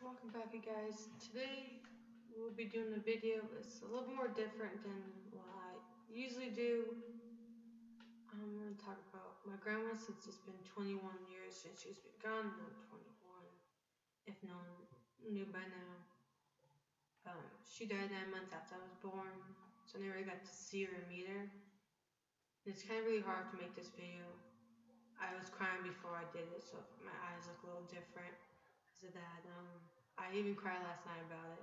welcome back you guys. Today we'll be doing a video that's a little more different than what I usually do. I'm going to talk about my grandma since it's been 21 years since she's been gone. No, 21, if no one knew by now. She died 9 months after I was born, so I never got to see her or meet her. And it's kind of really hard to make this video. I was crying before I did it, so my eyes look a little different because of that. I even cried last night about it.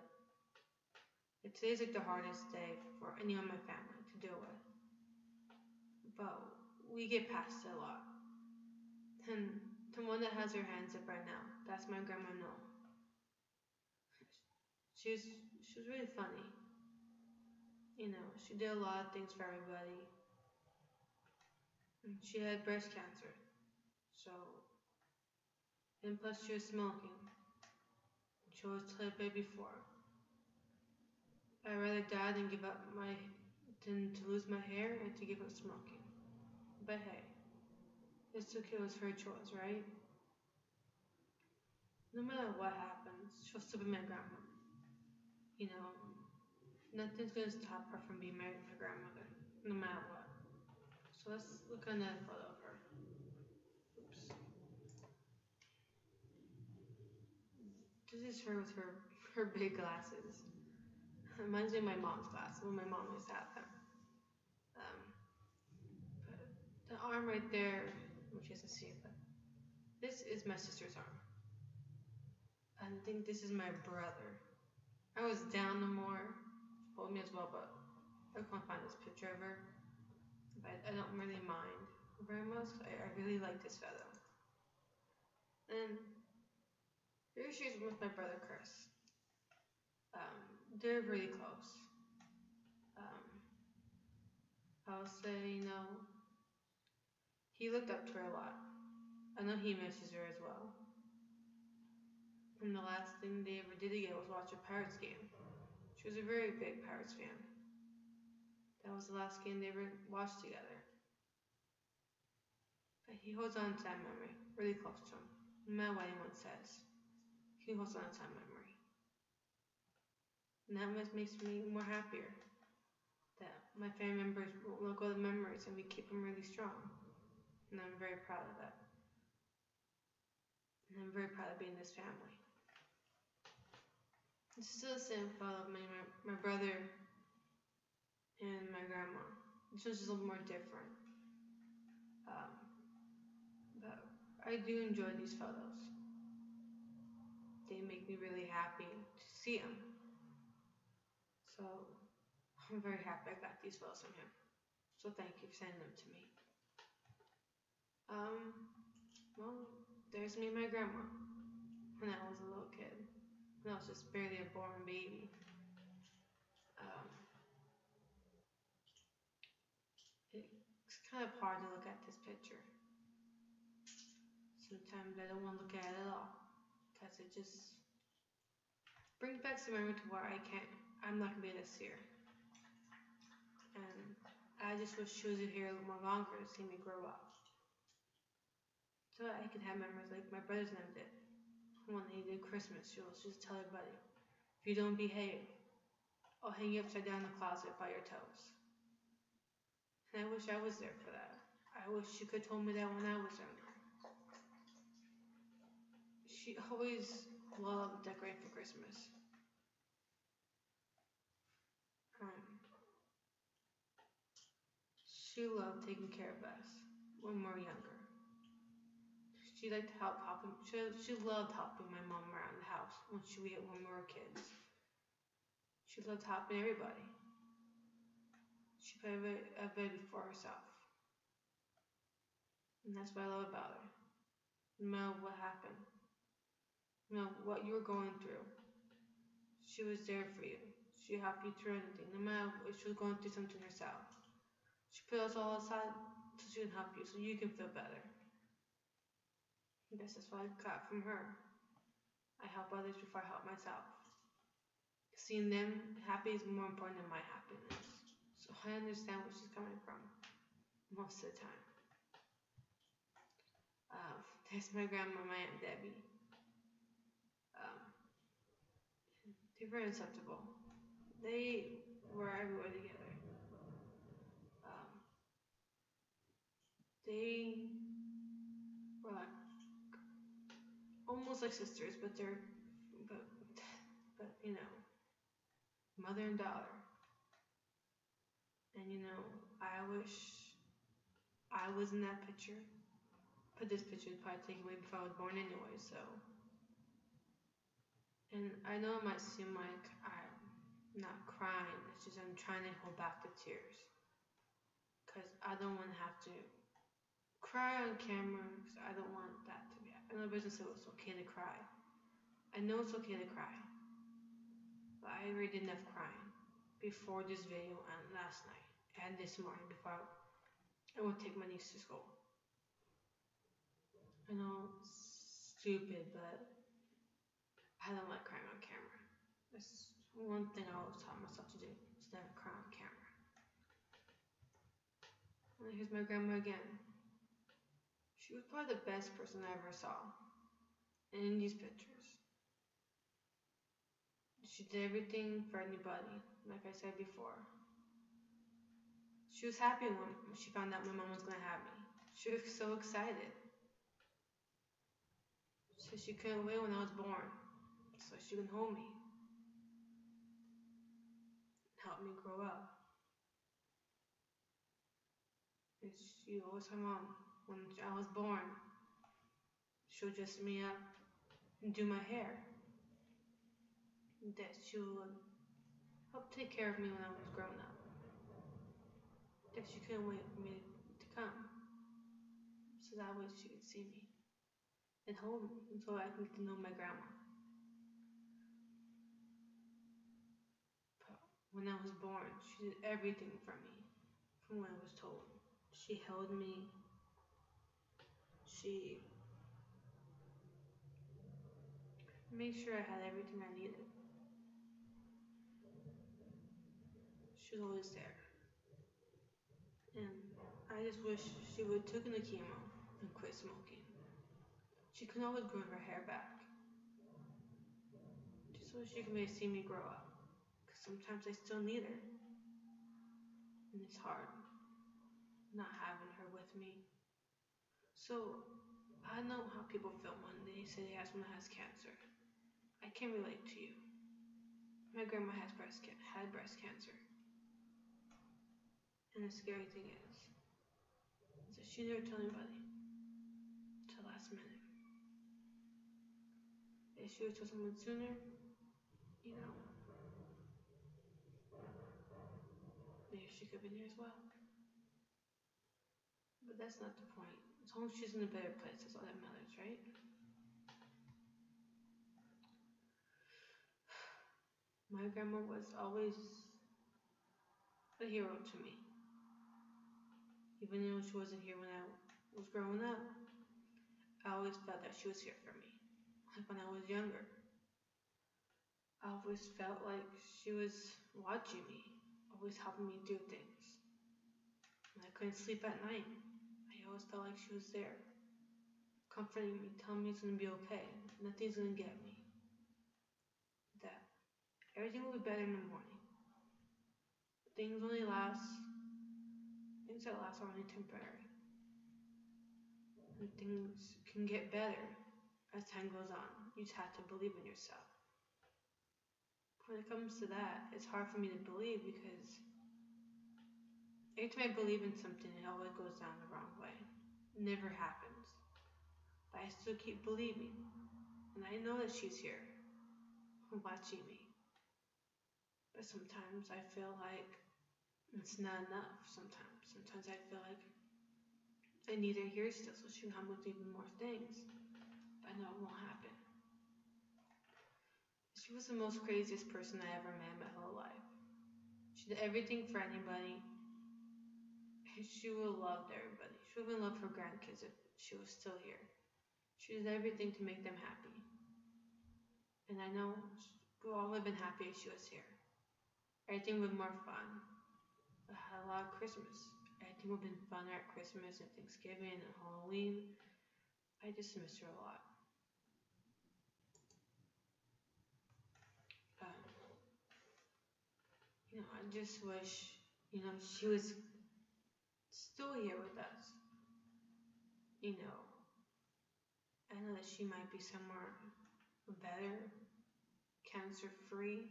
Today's like the hardest day for anyone in my family to deal with. But we get past it a lot. And the one that has her hands up right now, that's my grandma Noal. She was really funny. She did a lot of things for everybody. And she had breast cancer. So, and plus she was smoking. She always told me before. I'd rather die than to lose my hair and to give up smoking. But hey, it's okay, it was her choice, right? No matter what happens, she'll still be my grandma. You know, nothing's gonna stop her from being married to my grandmother, no matter what. So let's look at another photo of her. Oops. This is her with her big glasses. Reminds me of my mom's glasses when my mom used to have them. Um, but the arm right there, which you can see it, but this is my sister's arm. I think this is my brother. I was down no more, told me as well, but I can't find this picture of her. But I don't really mind very much. I really like this photo. And here she is with my brother Chris. They're really close. Um, I'll say, he looked up to her a lot. I know he misses her as well. And the last thing they ever did together was watch a Pirates game. She was a very big Pirates fan. That was the last game they ever watched together. But he holds on to that memory, really close to him. No matter what anyone says, he holds on to that memory. And that makes me more happier that my family members will look at the memories and we keep them really strong. And I'm very proud of that. And I'm very proud of being this family. This is still the same photo of my brother and my grandma. This one's just a little more different. But I do enjoy these photos. They make me really happy to see them. So I'm very happy I got these photos from him. So thank you for sending them to me. Well, there's me and my grandma when I was a little kid. When I was just barely a born baby. It's kind of hard to look at this picture. Sometimes I don't want to look at it at all because it just brings back some memory to where I'm not gonna be able to see her. And I just wish she was here a little more longer to see me grow up. So I could have memories like my brothers and them did. When they did Christmas, she'll just tell everybody, if you don't behave, I'll hang you upside down in the closet by your toes. And I wish I was there for that. I wish she could have told me that when I was younger. She always loved decorating for Christmas. She loved taking care of us when we were younger. She liked to helping. She loved helping my mom around the house when we were kids. She loved helping everybody. She put everybody before herself. And that's what I love about her. No matter what happened, no matter what you were going through, she was there for you. She helped you through anything, no matter if she was going through something herself. She put us all aside so she can help you, so you can feel better. I guess that's what I got from her. I help others before I help myself. Seeing them happy is more important than my happiness. So I understand where she's coming from most of the time. There's my grandma, my Aunt Debbie. very acceptable. They were everywhere together. Um, they were like almost like sisters, but but mother and daughter. And I wish I was in that picture. But this picture was probably taken way before I was born anyway, so. And I know it might seem like I'm not crying, it's just I'm trying to hold back the tears. Because I don't want to have to cry on camera, because I don't want that to be happening. I know business said it's okay to cry. I know it's okay to cry, but I already did enough crying before this video and last night and this morning before I would take my niece to school. I know it's stupid, but I don't like crying on camera. That's one thing I always taught myself to do, is never cry on camera. And here's my grandma again. She was probably the best person I ever saw. And in these pictures, she did everything for anybody, like I said before. She was happy when she found out my mom was going to have me. She was so excited. So she couldn't wait when I was born, so she could hold me, help me grow up. And she always told mom, when I was born, she would dress me up and do my hair. That she would help take care of me when I was growing up. That she couldn't wait for me to come, so that way she could see me and hold me until I could get to know my grandma. But when I was born, she did everything for me from what I was told. She held me. She made sure I had everything I needed. She was always there. And I just wish she would have taken the chemo and quit smoking. She could always grow her hair back. Just so she can maybe see me grow up. Because sometimes I still need her. And it's hard not having her with me. So I know how people feel when they say they have someone that has cancer. I can relate to you. My grandma had breast cancer. And the scary thing is that she never told anybody till last minute. If she would told someone sooner, you know, maybe she could have been here as well. But that's not the point. As long as she's in a better place, that's all that matters, right? My grandma was always a hero to me. Even though she wasn't here when I was growing up, I always felt that she was here for me. Like when I was younger, I always felt like she was watching me, always helping me do things. When I couldn't sleep at night, I always felt like she was there, comforting me, telling me it's gonna be okay, nothing's gonna get me. That everything will be better in the morning. Things that last are only temporary. And things can get better as time goes on. You just have to believe in yourself. When it comes to that, it's hard for me to believe because every time I believe in something, it always goes down the wrong way. It never happens. But I still keep believing. And I know that she's here, watching me. But sometimes I feel like it's not enough. Sometimes I feel like I need her here still so she can help me with even more things. But I know it won't happen. She was the most craziest person I ever met in my whole life. She did everything for anybody. She would have loved everybody. She would have loved her grandkids if she was still here. She did everything to make them happy. And I know we all would have been happy if she was here. Everything would have been more fun. I had a lot of Christmas. Everything would have been funner at Christmas and Thanksgiving and Halloween. I just miss her a lot. I just wish, she was still here with us. You know, I know that she might be somewhere better, cancer free,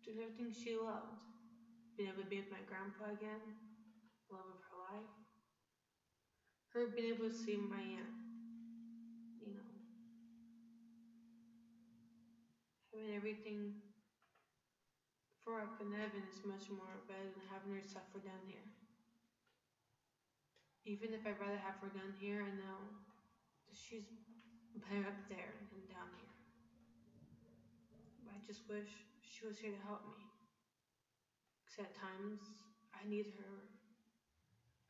doing everything she loved. Being able to be with my grandpa again, love of her life. Her being able to see my aunt, you know, having everything for up in heaven is much more better than having her suffer down here. Even if I'd rather have her down here, I know that she's better up there than down here. But I just wish she was here to help me. Because at times I need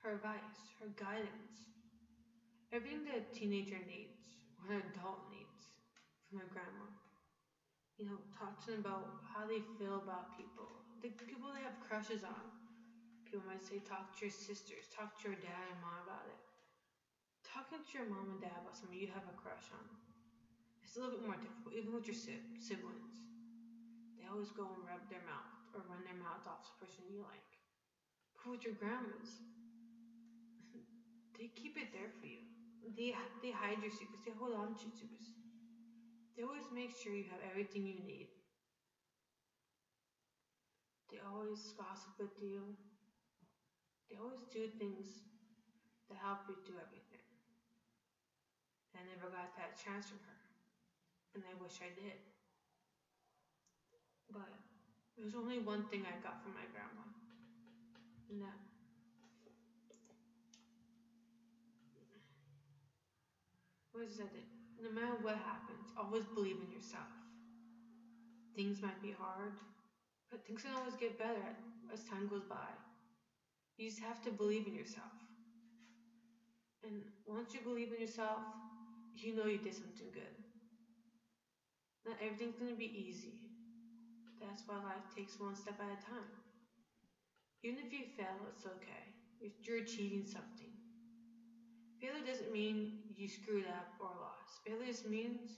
her advice, her guidance, everything that a teenager needs, or an adult needs from their grandma. Talk to them about how they feel about people, the people they have crushes on. People might say, talk to your sisters, talk to your dad and mom about it. Talking to your mom and dad about something you have a crush on, it's a little bit more difficult, even with your siblings. They always go and rub their mouth or run their mouth off the person you like. But with your grandmas, they keep it there for you. They hide your secrets. They hold on to your secrets. They always make sure you have everything you need. They always gossip with you. They always do things to help you do everything. And I never got that chance from her. And I wish I did. But there's only one thing I got from my grandma. And that was that no matter what happens, always believe in yourself. Things might be hard, but things can always get better as time goes by. You just have to believe in yourself. And once you believe in yourself, you know you did something good. Not everything's going to be easy. That's why life takes one step at a time. Even if you fail, it's okay. You're achieving something. Failure doesn't mean you screwed up or lost. Failure just means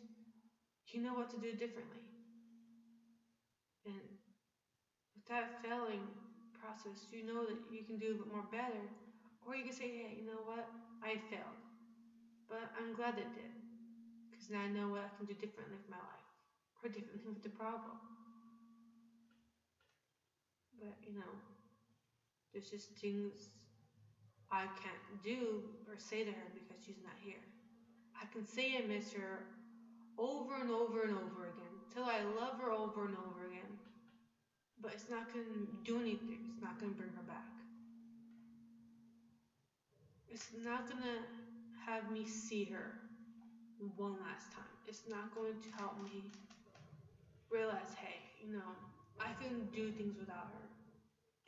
you know what to do differently. And with that failing process, you know that you can do a bit more better. Or you can say, hey, you know what? I failed. But I'm glad it did. Because now I know what I can do differently with my life. Or differently with the problem. But, there's just things I can't do or say to her because she's not here. I can say I miss her over and over and over again till I love her over and over again. But it's not going to do anything. It's not going to bring her back. It's not going to have me see her one last time. It's not going to help me realize, hey, I can do things without her.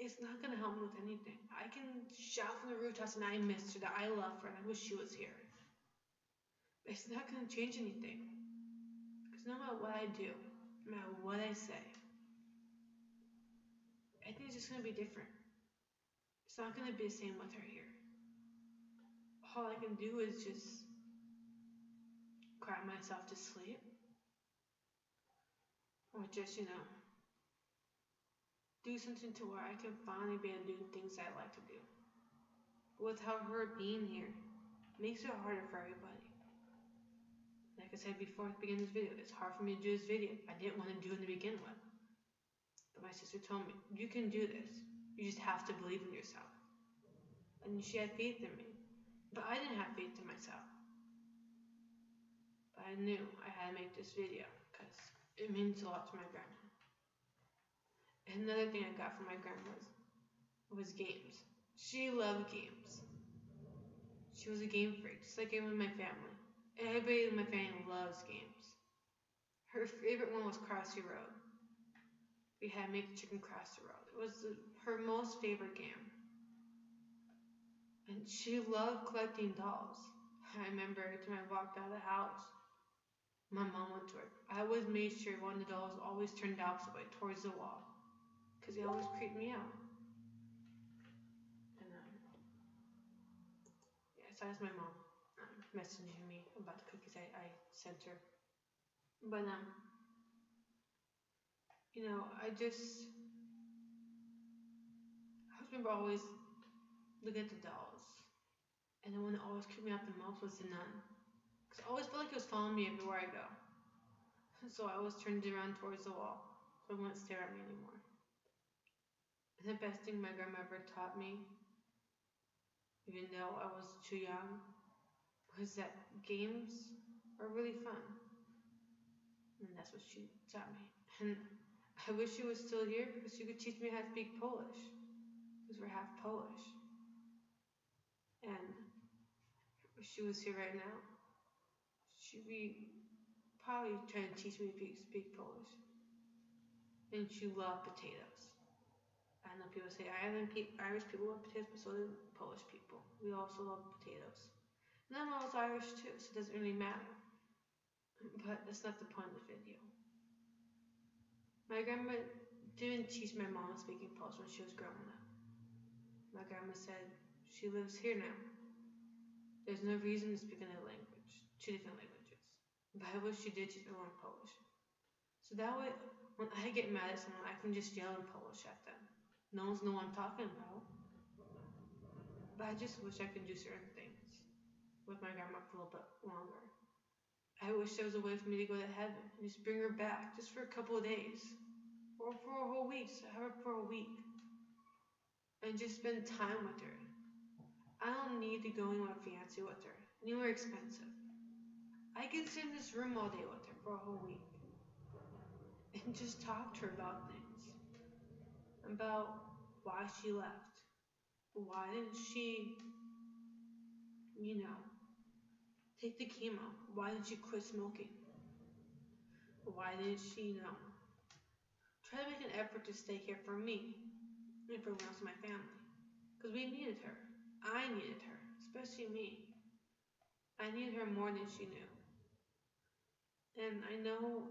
It's not going to help me with anything. I can shout from the rooftops and I miss her, that I love her, and I wish she was here. It's not going to change anything. Because no matter what I do, no matter what I say, I think it's just going to be different. It's not going to be the same with her here. All I can do is just cry myself to sleep. Or just, do something to where I can finally be able to do things I like to do. Without her being here, makes it harder for everybody. Like I said before at the beginning of this video, it's hard for me to do this video. I didn't want to do it to begin with. But my sister told me, you can do this. You just have to believe in yourself. And she had faith in me. But I didn't have faith in myself. But I knew I had to make this video because it means a lot to my grandma. And another thing I got from my grandma was games. She loved games. She was a game freak, just like everyone in my family. Everybody in my family loves games. Her favorite one was Crossy Road. We had to make the chicken cross the road. It was her most favorite game. And she loved collecting dolls. I remember every time I walked out of the house, my mom went to her. I always made sure one of the dolls always turned the opposite way, towards the wall. Because they always creeped me out. And, so that's my mom messaging me about the cookies I sent her. But, I remember always looking at the dolls. And the one that always creeped me out the most was the nun. Because I always felt like it was following me everywhere I go. So I always turned it around towards the wall so it wouldn't stare at me anymore. And the best thing my grandma ever taught me, even though I was too young, was that games are really fun. And that's what she taught me. And I wish she was still here because she could teach me how to speak Polish. Because we're half Polish. And if she was here right now, she'd be probably trying to teach me to speak Polish. And she loved potatoes. I know people say Irish people love potatoes, but so do Polish people. We also love potatoes. And I'm almost Irish too, so it doesn't really matter. But that's not the point of the video. My grandma didn't teach my mom speaking Polish when she was growing up. My grandma said she lives here now. There's no reason to speak another language, two different languages. But I wish she did teach me one Polish. So that way, when I get mad at someone, I can just yell in Polish at them. No one's know what I'm talking about. But I just wish I could do certain things with my grandma for a little bit longer. I wish there was a way for me to go to heaven and just bring her back just for a couple of days. Or for a whole week, so have her for a week. And just spend time with her. I don't need to go anywhere fancy with her, anywhere expensive. I can sit in this room all day with her for a whole week. And just talk to her about things. About why she left. Why didn't she, take the chemo? Why didn't she quit smoking? Why didn't she, try to make an effort to stay here for me and for the rest of my family? Because we needed her. I needed her, especially me. I needed her more than she knew. And I know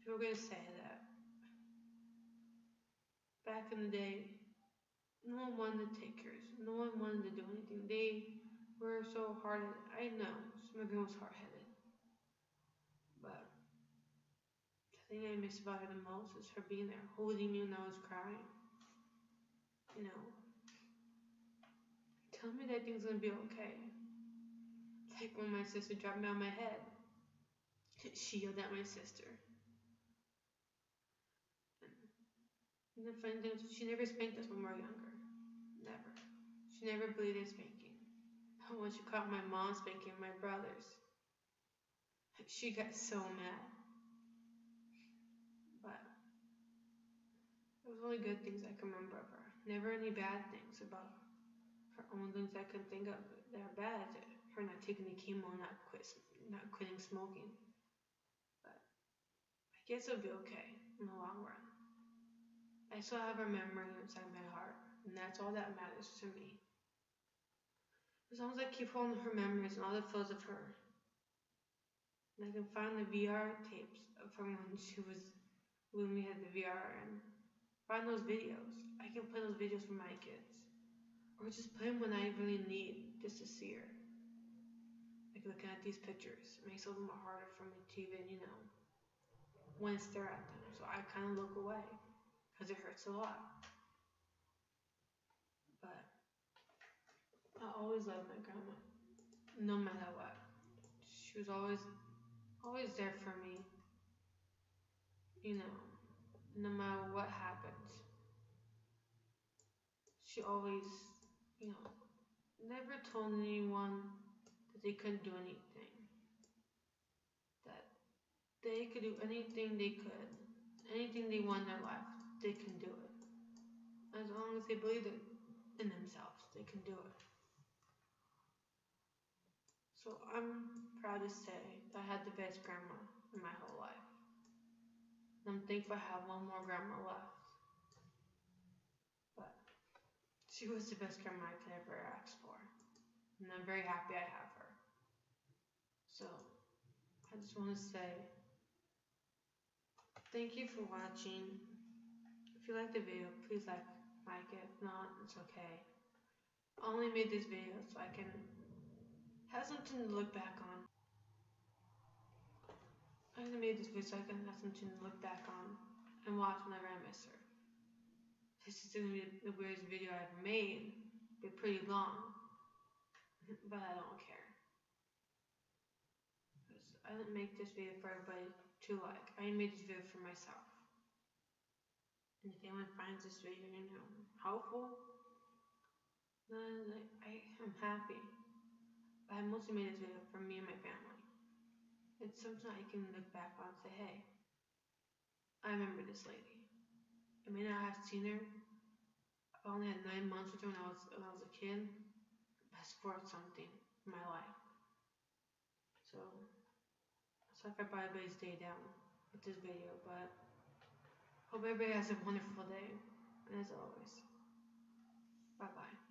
people are going to say that back in the day, no one wanted to take care of us. No one wanted to do anything. They were so hard-headed. I know, Smuggler was hard-headed. But the thing I miss about her the most is her being there, holding me when I was crying. Tell me that things gonna be okay. Like when my sister dropped me on my head. She yelled at my sister. And the funny thing is, she never spanked us when we were younger. Never. She never believed in spanking. But when she caught my mom spanking my brothers, she got so mad. But there was only good things I can remember of her. Never any bad things about her. Only things I can think of that are bad is her not taking the chemo, not quitting smoking. But I guess it'll be okay in the long run. I still have her memory inside my heart, and that's all that matters to me. As long as I keep holding her memories and all the photos of her, and I can find the VR tapes of her when we had the VR, and find those videos. I can play those videos for my kids, or just play them when I really need just to see her. Like looking at these pictures, it makes it a little more harder for me to even, want to stare at them. So I kind of look away because it hurts a lot. But I always loved my grandma, no matter what. She was always there for me, no matter what happened. She always, never told anyone that they couldn't do anything. That they could do anything they could. Anything they want in their life, they can do it. As long as they believe in themselves, they can do it. So I'm proud to say that I had the best grandma in my whole life. And I'm thankful I have one more grandma left. But she was the best grandma I could ever ask for. And I'm very happy I have her. So I just want to say thank you for watching. If you liked the video, please like it. If not, it's okay. I only made this video so I can have something to look back on. I only made this video so I can have something to look back on and watch whenever I miss her. This is going to be the weirdest video I ever made. Be pretty long, but I don't care. I didn't make this video for everybody to like. I made this video for myself. And if anyone finds this video, helpful, then I am happy. But I mostly made this video for me and my family. It's something I can look back on and say, hey, I remember this lady. I may not have seen her. I only had 9 months with her when I was a kid. That's worth something in my life. So, sorry if I brought everybody's day down with this video, but hope everybody has a wonderful day. And as always, bye bye.